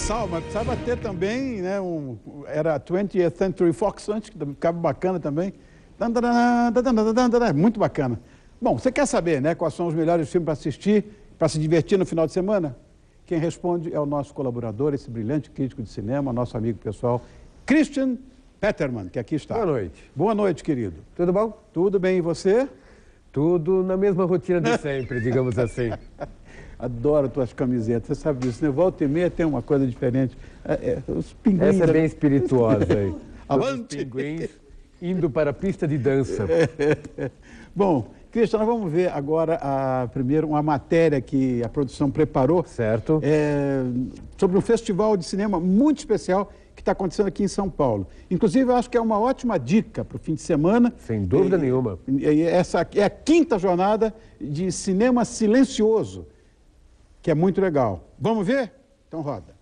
Universal, mas precisava ter também, né, era 20th Century Fox antes, que ficava bacana também. Muito bacana. Bom, você quer saber, né, quais são os melhores filmes para assistir, para se divertir no final de semana? Quem responde é o nosso colaborador, esse brilhante crítico de cinema, nosso amigo pessoal, Christian Peterman, que aqui está. Boa noite. Boa noite, querido. Tudo bom? Tudo bem, e você? Tudo na mesma rotina de sempre, digamos assim. Adoro tuas camisetas, você sabe disso, né? Volta e meia tem uma coisa diferente. Os pinguins... Essa é bem espirituosa aí. Avante! Os pinguins indo para a pista de dança. Bom, Cristian, nós vamos ver agora primeiro uma matéria que a produção preparou. Certo. Sobre um festival de cinema muito especial que está acontecendo aqui em São Paulo. Inclusive, eu acho que é uma ótima dica para o fim de semana. Sem dúvida nenhuma. Essa é a 5ª jornada de cinema silencioso, que é muito legal. Vamos ver? Então roda.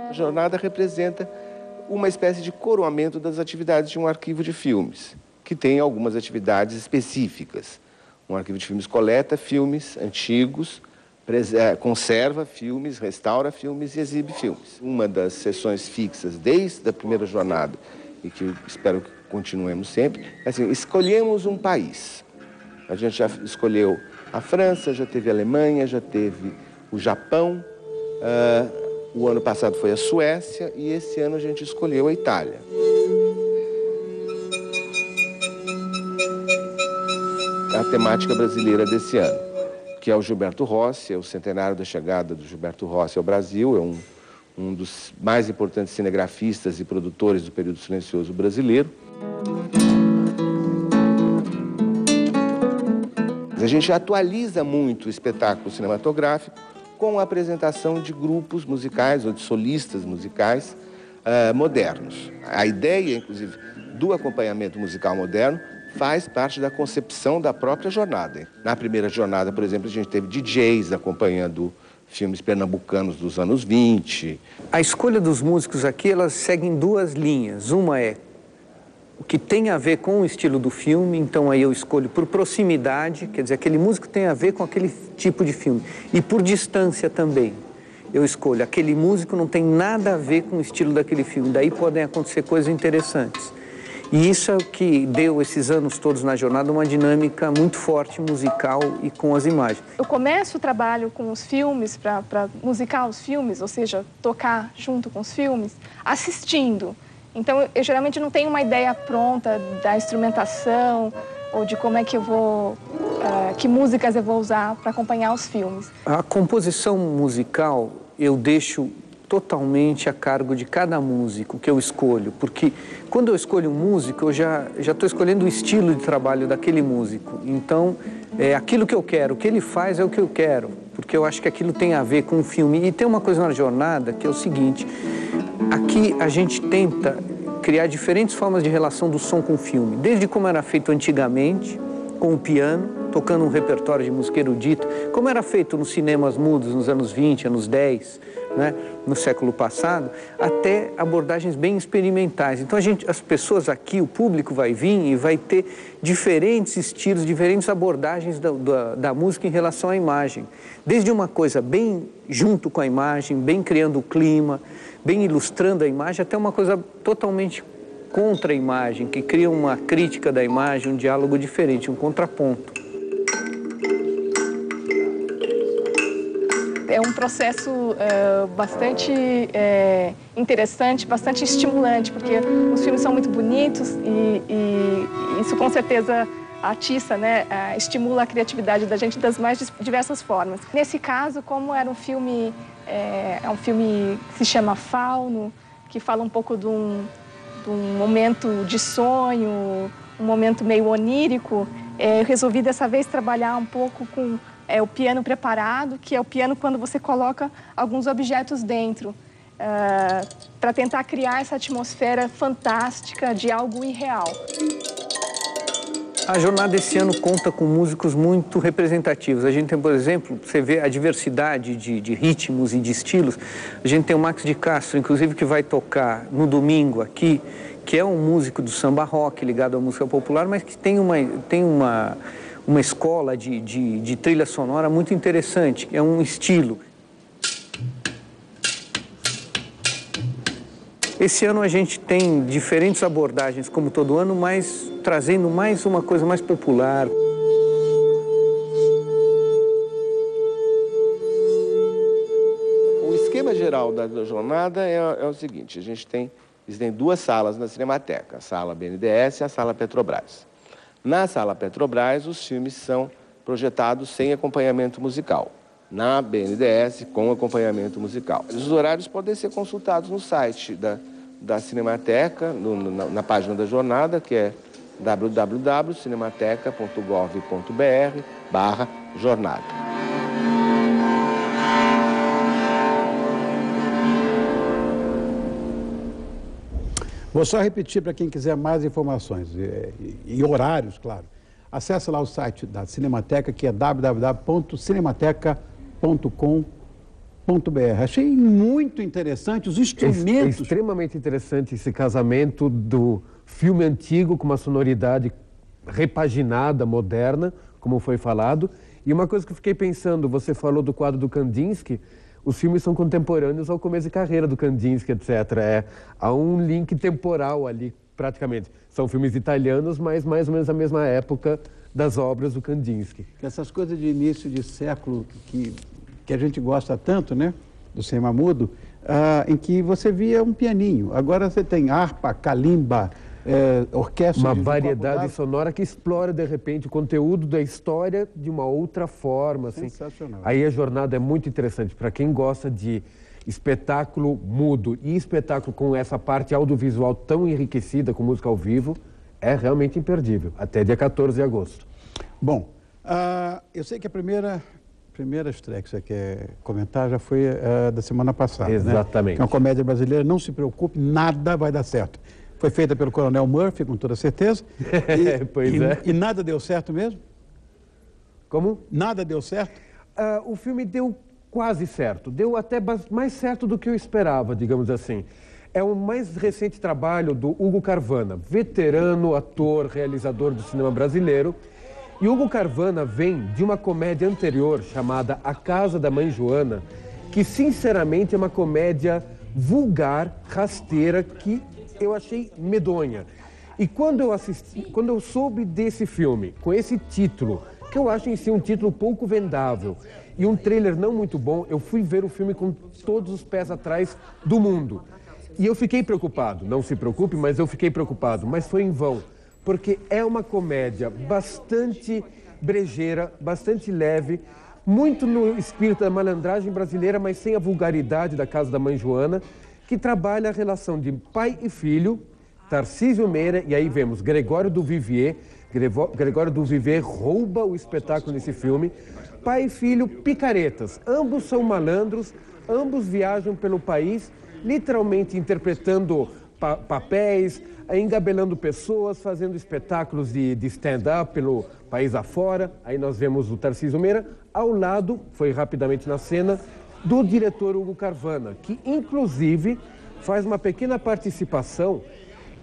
A jornada representa uma espécie de coroamento das atividades de um arquivo de filmes, que tem algumas atividades específicas. Um arquivo de filmes coleta filmes antigos, conserva filmes, restaura filmes e exibe filmes. Uma das sessões fixas desde a primeira jornada, e que eu espero que continuemos sempre, é assim, escolhemos um país. A gente já escolheu a França, já teve a Alemanha, já teve o Japão, o ano passado foi a Suécia e esse ano a gente escolheu a Itália. A temática brasileira desse ano, que é o Gilberto Rossi, é o centenário da chegada do Gilberto Rossi ao Brasil, é um dos mais importantes cinegrafistas e produtores do período silencioso brasileiro. A gente atualiza muito o espetáculo cinematográfico com a apresentação de grupos musicais ou de solistas musicais modernos. A ideia, inclusive, do acompanhamento musical moderno faz parte da concepção da própria jornada. Na primeira jornada, por exemplo, a gente teve DJs acompanhando filmes pernambucanos dos anos 20. A escolha dos músicos aqui, elas seguem 2 linhas. Uma é o que tem a ver com o estilo do filme, então aí eu escolho por proximidade, quer dizer, aquele músico tem a ver com aquele tipo de filme. E por distância também. Eu escolho, aquele músico não tem nada a ver com o estilo daquele filme, daí podem acontecer coisas interessantes. E isso é o que deu esses anos todos na jornada uma dinâmica muito forte musical e com as imagens. Eu começo o trabalho com os filmes, para musicar os filmes, ou seja, tocar junto com os filmes, assistindo. Então, eu geralmente não tenho uma ideia pronta da instrumentação ou de como é que eu vou, que músicas eu vou usar para acompanhar os filmes. A composição musical eu deixo totalmente a cargo de cada músico que eu escolho, porque quando eu escolho um músico, eu já estou escolhendo o estilo de trabalho daquele músico. Então, é aquilo que eu quero, o que ele faz é o que eu quero, porque eu acho que aquilo tem a ver com o filme. E tem uma coisa na jornada que é o seguinte, aqui a gente tenta criar diferentes formas de relação do som com o filme, desde como era feito antigamente, com o piano, tocando um repertório de música erudita, como era feito nos cinemas mudos nos anos 20, anos 10, né, no século passado, até abordagens bem experimentais. Então as pessoas aqui, o público vai vir e vai ter diferentes estilos, diferentes abordagens da música em relação à imagem. Desde uma coisa bem junto com a imagem, bem criando o clima, bem ilustrando a imagem, até uma coisa totalmente contra a imagem, que cria uma crítica da imagem, um diálogo diferente, um contraponto. É um processo bastante interessante, bastante estimulante, porque os filmes são muito bonitos e isso com certeza atiça, né, estimula a criatividade da gente das mais diversas formas. Nesse caso, como era um filme, um filme que se chama Fauno, que fala um pouco de um momento de sonho, um momento meio onírico, eu resolvi dessa vez trabalhar um pouco com o piano preparado, que é o piano quando você coloca alguns objetos dentro, para tentar criar essa atmosfera fantástica de algo irreal. A jornada esse ano conta com músicos muito representativos. A gente tem, por exemplo, você vê a diversidade de ritmos e de estilos. A gente tem o Max de Castro, inclusive, que vai tocar no domingo aqui, que é um músico do samba rock ligado à música popular, mas que tem uma escola de trilha sonora muito interessante, é um estilo. Esse ano a gente tem diferentes abordagens, como todo ano, mas trazendo mais uma coisa mais popular. O esquema geral da jornada é o seguinte, existem duas salas na Cinemateca, a sala BNDES e a sala Petrobras. Na sala Petrobras, os filmes são projetados sem acompanhamento musical. Na BNDES, com acompanhamento musical. Os horários podem ser consultados no site da Cinemateca, na página da jornada, que é www.cinemateca.gov.br/jornada. Vou só repetir para quem quiser mais informações e horários, claro. Acesse lá o site da Cinemateca, que é www.cinemateca.com.br. Achei muito interessante os instrumentos. É extremamente interessante esse casamento do filme antigo com uma sonoridade repaginada, moderna, como foi falado. E uma coisa que eu fiquei pensando, você falou do quadro do Kandinsky, os filmes são contemporâneos ao começo de carreira do Kandinsky, etc. Há um link temporal ali, praticamente. São filmes italianos, mas mais ou menos a mesma época das obras do Kandinsky. Essas coisas de início de século que a gente gosta tanto, né? Do cinema mudo, em que você via um pianinho. Agora você tem harpa, calimba, orquestra. Uma variedade sonora que explora, de repente, o conteúdo da história de uma outra forma. Assim. Sensacional. Aí a jornada é muito interessante. Para quem gosta de espetáculo mudo e espetáculo com essa parte audiovisual tão enriquecida com música ao vivo, é realmente imperdível. Até dia 14 de agosto. Bom, eu sei que a primeira estreia que você quer comentar já foi da semana passada. Exatamente. Né? Que é uma comédia brasileira, não se preocupe, nada vai dar certo. Foi feita pelo Coronel Murphy, com toda certeza. E nada deu certo mesmo? Como? Nada deu certo? O filme deu quase certo. Deu até mais certo do que eu esperava, digamos assim. É o mais recente trabalho do Hugo Carvana, veterano ator, realizador do cinema brasileiro. E Hugo Carvana vem de uma comédia anterior chamada A Casa da Mãe Joana, que sinceramente é uma comédia vulgar, rasteira, que eu achei medonha. E quando eu soube desse filme, com esse título, que eu acho em si um título pouco vendável, e um trailer não muito bom, eu fui ver o filme com todos os pés atrás do mundo. E eu fiquei preocupado, não se preocupe, mas eu fiquei preocupado, mas foi em vão, porque é uma comédia bastante brejeira, bastante leve, muito no espírito da malandragem brasileira, mas sem a vulgaridade da Casa da Mãe Joana, que trabalha a relação de pai e filho, Tarcísio Meira, e aí vemos Gregório do Vivier. Gregório do Vivier rouba o espetáculo nesse filme. Pai e filho picaretas, ambos são malandros, ambos viajam pelo país, literalmente interpretando papéis, engabelando pessoas, fazendo espetáculos de stand-up pelo país afora. Aí nós vemos o Tarcísio Meira ao lado, foi rapidamente na cena, do diretor Hugo Carvana, que inclusive faz uma pequena participação,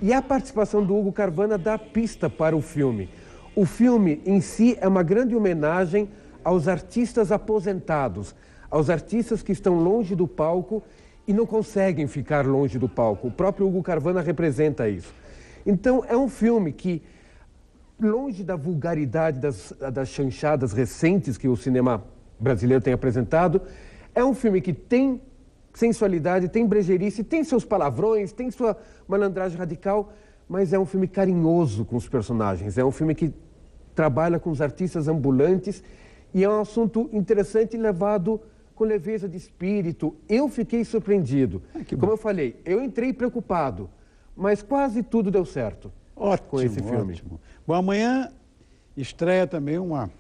e a participação do Hugo Carvana dá pista para o filme. O filme em si é uma grande homenagem aos artistas aposentados, aos artistas que estão longe do palco e não conseguem ficar longe do palco. O próprio Hugo Carvana representa isso. Então é um filme que, longe da vulgaridade das chanchadas recentes que o cinema brasileiro tem apresentado, é um filme que tem sensualidade, tem brejeirice, tem seus palavrões, tem sua malandragem radical, mas é um filme carinhoso com os personagens. É um filme que trabalha com os artistas ambulantes e é um assunto interessante levado com leveza de espírito. Eu fiquei surpreendido. Como eu falei, eu entrei preocupado, mas quase tudo deu certo. Ótimo, com esse filme. Ótimo. Bom, amanhã estreia também uma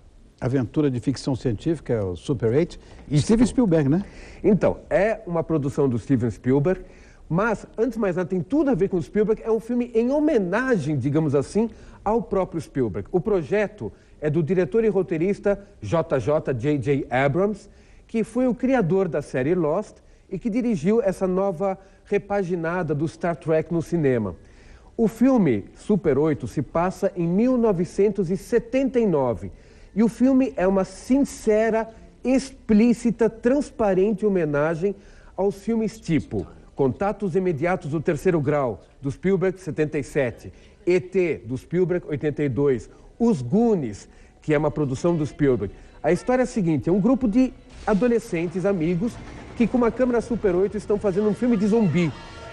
aventura de ficção científica, é o Super 8, e Steven Spielberg, né? Então, é uma produção do Steven Spielberg, mas, antes de mais nada, tem tudo a ver com o Spielberg. É um filme em homenagem, digamos assim, ao próprio Spielberg. O projeto é do diretor e roteirista J.J. Abrams, que foi o criador da série Lost e que dirigiu essa nova repaginada do Star Trek no cinema. O filme Super 8 se passa em 1979, E o filme é uma sincera, explícita, transparente homenagem aos filmes tipo Contatos Imediatos do Terceiro Grau, do Spielberg, 77, E.T., do Spielberg, 82, Os Goonies, que é uma produção do Spielberg. A história é a seguinte, é um grupo de adolescentes, amigos, que com uma câmera Super 8 estão fazendo um filme de zumbi.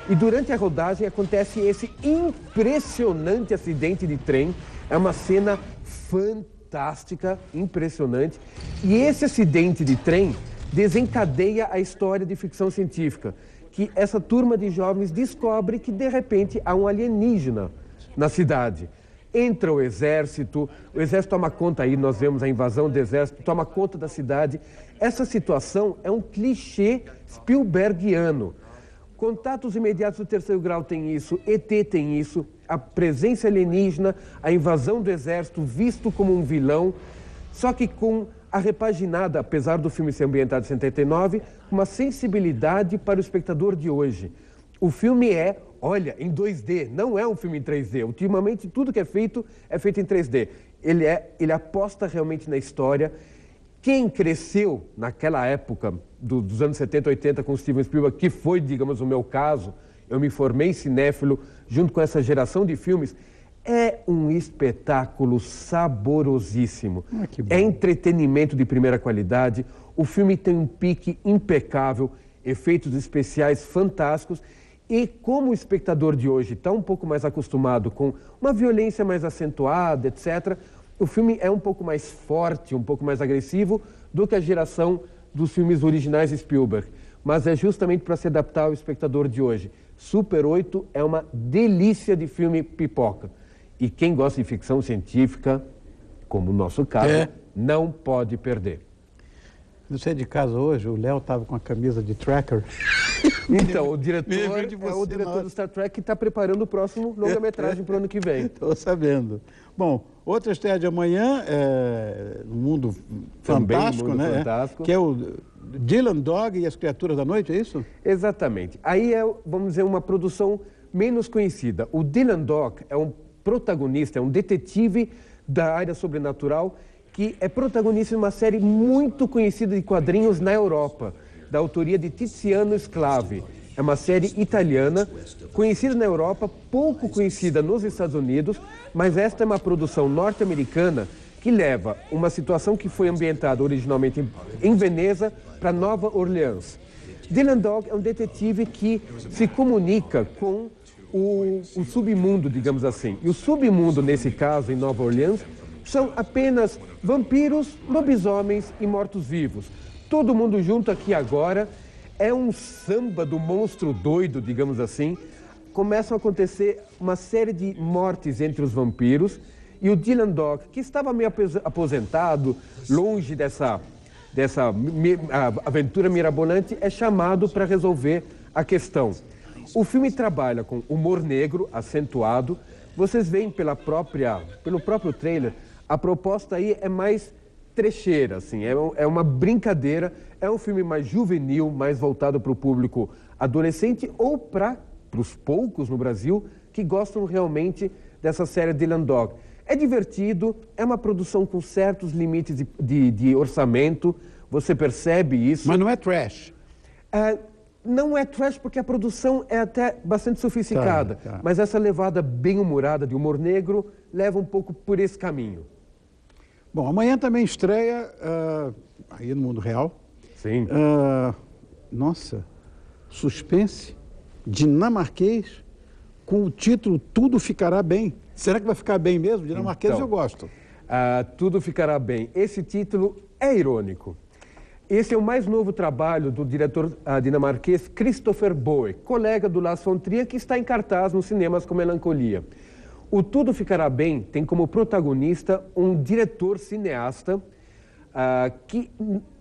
E durante a rodagem acontece esse impressionante acidente de trem. É uma cena fantástica, impressionante. E esse acidente de trem desencadeia a história de ficção científica, que essa turma de jovens descobre que, de repente, há um alienígena na cidade. Entra o exército toma conta, aí nós vemos a invasão do exército, toma conta da cidade. Essa situação é um clichê Spielbergiano. Contatos Imediatos do Terceiro Grau tem isso, E.T. tem isso, a presença alienígena, a invasão do exército visto como um vilão, só que com a repaginada, apesar do filme ser ambientado em 79, uma sensibilidade para o espectador de hoje. O filme é, olha, em 2D, não é um filme em 3D. Ultimamente, tudo que é feito em 3D. Ele aposta realmente na história. Quem cresceu naquela época, dos anos 70, 80, com Steven Spielberg, que foi, digamos, o meu caso, eu me formei cinéfilo junto com essa geração de filmes, é um espetáculo saborosíssimo. É entretenimento de primeira qualidade. O filme tem um pique impecável, efeitos especiais fantásticos. E como o espectador de hoje está um pouco mais acostumado com uma violência mais acentuada, etc., o filme é um pouco mais forte, um pouco mais agressivo do que a geração dos filmes originais de Spielberg. Mas é justamente para se adaptar ao espectador de hoje. Super 8 é uma delícia de filme pipoca. E quem gosta de ficção científica, como o nosso caso, não pode perder. Não sei de casa hoje, o Léo estava com a camisa de Tracker. Então, o diretor é o diretor do Star Trek que está preparando o próximo longa-metragem para o ano que vem. Estou sabendo. Bom, outra estreia de amanhã é um mundo fantástico, mundo né? fantástico. Que é o Dylan Dog e as Criaturas da Noite, é isso? Exatamente. Aí é, vamos dizer, uma produção menos conhecida. O Dylan Dog é um protagonista, é um detetive da área sobrenatural que é protagonista de uma série muito conhecida de quadrinhos na Europa, da autoria de Tiziano Sclavi. É uma série italiana, conhecida na Europa, pouco conhecida nos Estados Unidos, mas esta é uma produção norte-americana que leva uma situação que foi ambientada originalmente em Veneza para Nova Orleans. Dylan Dog é um detetive que se comunica com o submundo, digamos assim. E o submundo, nesse caso, em Nova Orleans, são apenas vampiros, lobisomens e mortos-vivos. Todo mundo junto aqui agora. É um samba do monstro doido, digamos assim. Começam a acontecer uma série de mortes entre os vampiros. E o Dylan Dog, que estava meio aposentado, longe dessa aventura mirabolante, é chamado para resolver a questão. O filme trabalha com humor negro acentuado. Vocês veem pelo próprio trailer, a proposta aí é mais trecheira, assim, é uma brincadeira, é um filme mais juvenil, mais voltado para o público adolescente ou para os poucos no Brasil que gostam realmente dessa série Dylan Dog. É divertido, é uma produção com certos limites de orçamento, você percebe isso. Mas não é trash. Não é trash porque a produção é até bastante sofisticada, tá. Mas essa levada bem humorada de humor negro leva um pouco por esse caminho. Bom, amanhã também estreia, aí no mundo real. Sim. Nossa, suspense dinamarquês com o título Tudo Ficará Bem. Será que vai ficar bem mesmo? Dinamarquês então, eu gosto. Tudo Ficará Bem. Esse título é irônico. Esse é o mais novo trabalho do diretor dinamarquês Christopher Boe, colega do Lars von Trier, que está em cartaz nos cinemas com Melancolia. O Tudo Ficará Bem tem como protagonista um diretor cineasta que,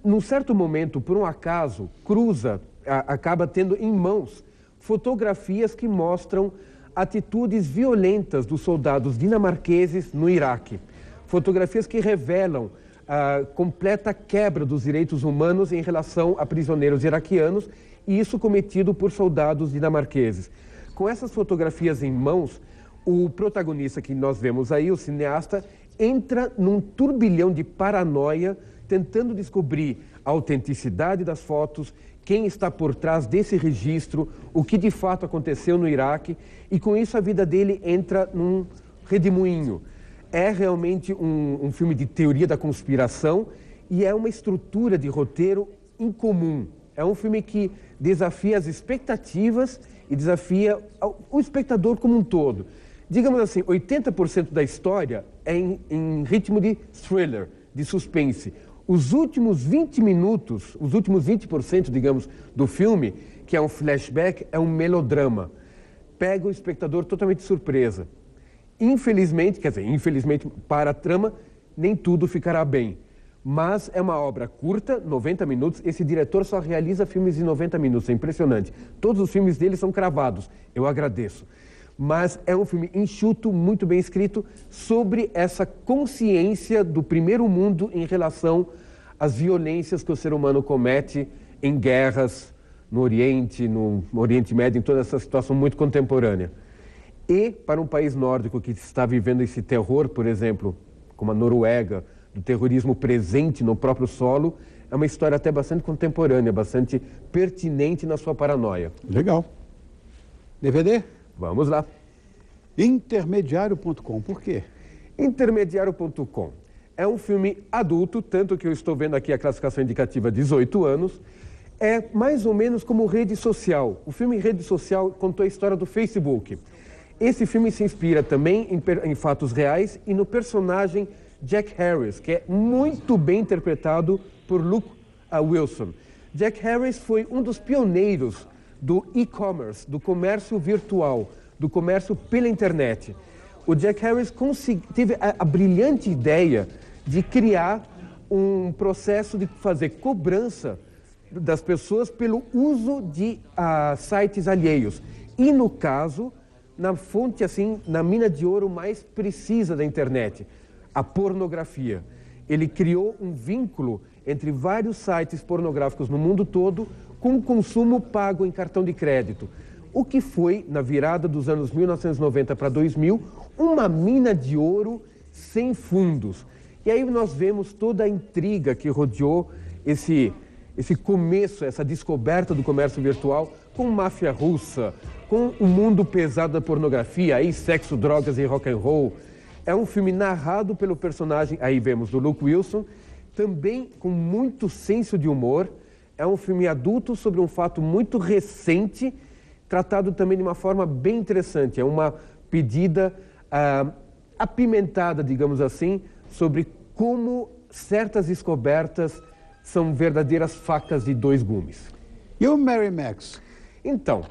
num certo momento, por um acaso, acaba tendo em mãos fotografias que mostram atitudes violentas dos soldados dinamarqueses no Iraque. Fotografias que revelam a completa quebra dos direitos humanos em relação a prisioneiros iraquianos, e isso cometido por soldados dinamarqueses. Com essas fotografias em mãos, o protagonista que nós vemos aí, o cineasta, entra num turbilhão de paranoia, tentando descobrir a autenticidade das fotos, quem está por trás desse registro, o que de fato aconteceu no Iraque, e com isso a vida dele entra num redemoinho. É realmente um filme de teoria da conspiração e é uma estrutura de roteiro incomum. É um filme que desafia as expectativas e desafia o espectador como um todo. Digamos assim, 80% da história é em ritmo de thriller, de suspense. Os últimos 20 minutos, os últimos 20%, digamos, do filme, que é um flashback, é um melodrama. Pega o espectador totalmente de surpresa. Infelizmente, quer dizer, infelizmente para a trama, nem tudo ficará bem. Mas é uma obra curta, 90 minutos. Esse diretor só realiza filmes de 90 minutos, é impressionante. Todos os filmes dele são cravados, eu agradeço. Mas é um filme enxuto, muito bem escrito, sobre essa consciência do primeiro mundo em relação às violências que o ser humano comete em guerras no Oriente, no Oriente Médio, em toda essa situação muito contemporânea. E para um país nórdico que está vivendo esse terror, por exemplo, como a Noruega, do terrorismo presente no próprio solo, é uma história até bastante contemporânea, bastante pertinente na sua paranoia. Legal. DVD? Vamos lá. Intermediário.com, por quê? Intermediário.com é um filme adulto, tanto que eu estou vendo aqui a classificação indicativa 18 anos. É mais ou menos como rede social. O filme Rede Social contou a história do Facebook. Esse filme se inspira também em fatos reais e no personagem Jack Harris, que é muito bem interpretado por Luke Wilson. Jack Harris foi um dos pioneiros do e-commerce, do comércio virtual, do comércio pela internet. O Jack Harris teve a brilhante ideia de criar um processo de fazer cobrança das pessoas pelo uso de sites alheios. E, no caso, na fonte, assim, na mina de ouro mais precisa da internet, a pornografia. Ele criou um vínculo entre vários sites pornográficos no mundo todo com consumo pago em cartão de crédito, o que foi, na virada dos anos 1990 para 2000, uma mina de ouro sem fundos. E aí nós vemos toda a intriga que rodeou esse começo, essa descoberta do comércio virtual, com máfia russa, com o mundo pesado da pornografia, aí sexo, drogas e rock and roll. É um filme narrado pelo personagem, aí vemos, do Luke Wilson, também com muito senso de humor. É um filme adulto sobre um fato muito recente, tratado também de uma forma bem interessante. É uma pedida apimentada, digamos assim, sobre como certas descobertas são verdadeiras facas de dois gumes. E o Mary Max? Então,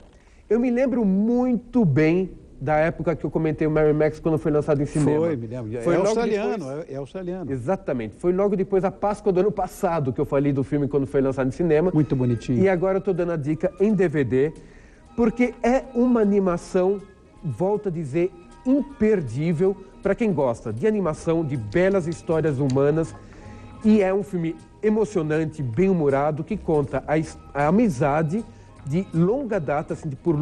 eu me lembro muito bem da época que eu comentei o Mary Max quando foi lançado em cinema. Foi, me lembro. Foi australiano, é australiano. Exatamente. Foi logo depois da Páscoa do ano passado que eu falei do filme quando foi lançado em cinema. Muito bonitinho. E agora eu estou dando a dica em DVD, porque é uma animação, volto a dizer, imperdível para quem gosta de animação, de belas histórias humanas. E é um filme emocionante, bem-humorado, que conta a amizade de longa data, assim, por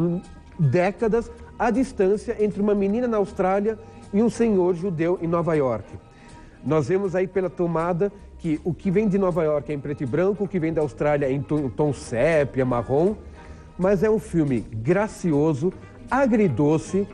décadas, à distância entre uma menina na Austrália e um senhor judeu em Nova York. Nós vemos aí pela tomada que o que vem de Nova York é em preto e branco, o que vem da Austrália é em tom sépia, marrom, mas é um filme gracioso, agridoce,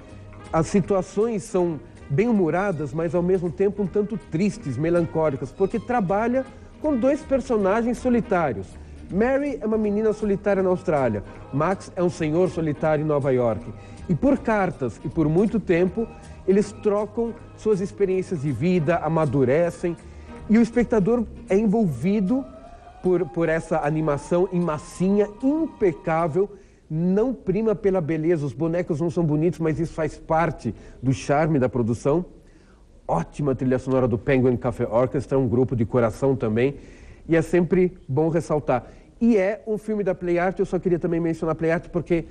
as situações são bem-humoradas, mas ao mesmo tempo um tanto tristes, melancólicas, porque trabalha com dois personagens solitários. Mary é uma menina solitária na Austrália, Max é um senhor solitário em Nova York. E por cartas e por muito tempo, eles trocam suas experiências de vida, amadurecem, e o espectador é envolvido por essa animação em massinha impecável, não prima pela beleza, os bonecos não são bonitos, mas isso faz parte do charme da produção. Ótima trilha sonora do Penguin Cafe Orchestra, um grupo de coração também, e é sempre bom ressaltar. E é um filme da Play Art, eu só queria também mencionar a Play Art porque,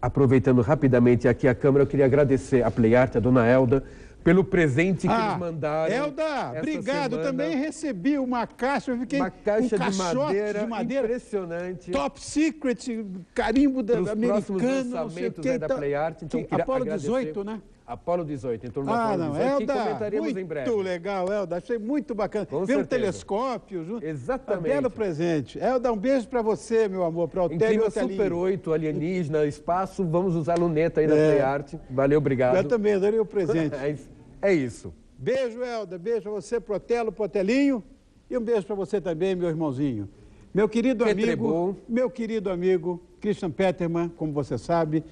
aproveitando rapidamente aqui a câmera, eu queria agradecer a Play Art, a dona Elda, pelo presente que eles mandaram. Elda, obrigado. Semana. Também recebi uma caixa, eu fiquei uma caixa um de madeira impressionante. Top Secret, carimbo da americano, lançamentos da Play Art. Então, Apollo 18, né? Apolo 18, em torno do Ah, Apolo não, 18, que Elda, comentaremos em breve. muito legal, Elda, achei muito bacana. Com Vem um certeza. telescópio junto. Exatamente. Um belo presente. Elda, um beijo para você, meu amor, para o Otélio Incrível Otelinho. Super 8, alienígena, espaço, vamos usar a luneta aí da Play Art. Valeu, obrigado. Eu também adorei o presente. É isso. Beijo, Elda, beijo a você, pro Otelo, pro Otelinho, e um beijo para você também, meu irmãozinho. Meu querido amigo Christian Petermann, como você sabe,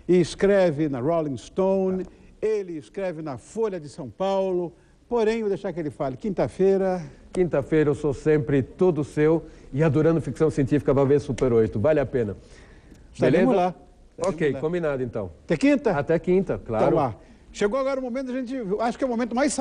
e escreve na Rolling Stone, ele escreve na Folha de São Paulo, porém, vou deixar que ele fale, quinta-feira eu sou sempre todo seu e adorando ficção científica, vai ver Super 8, vale a pena. estaremos Beleza? lá. Ok, combinado então. Até quinta? Até quinta, claro. Então lá. Chegou agora o momento da gente, acho que é o momento mais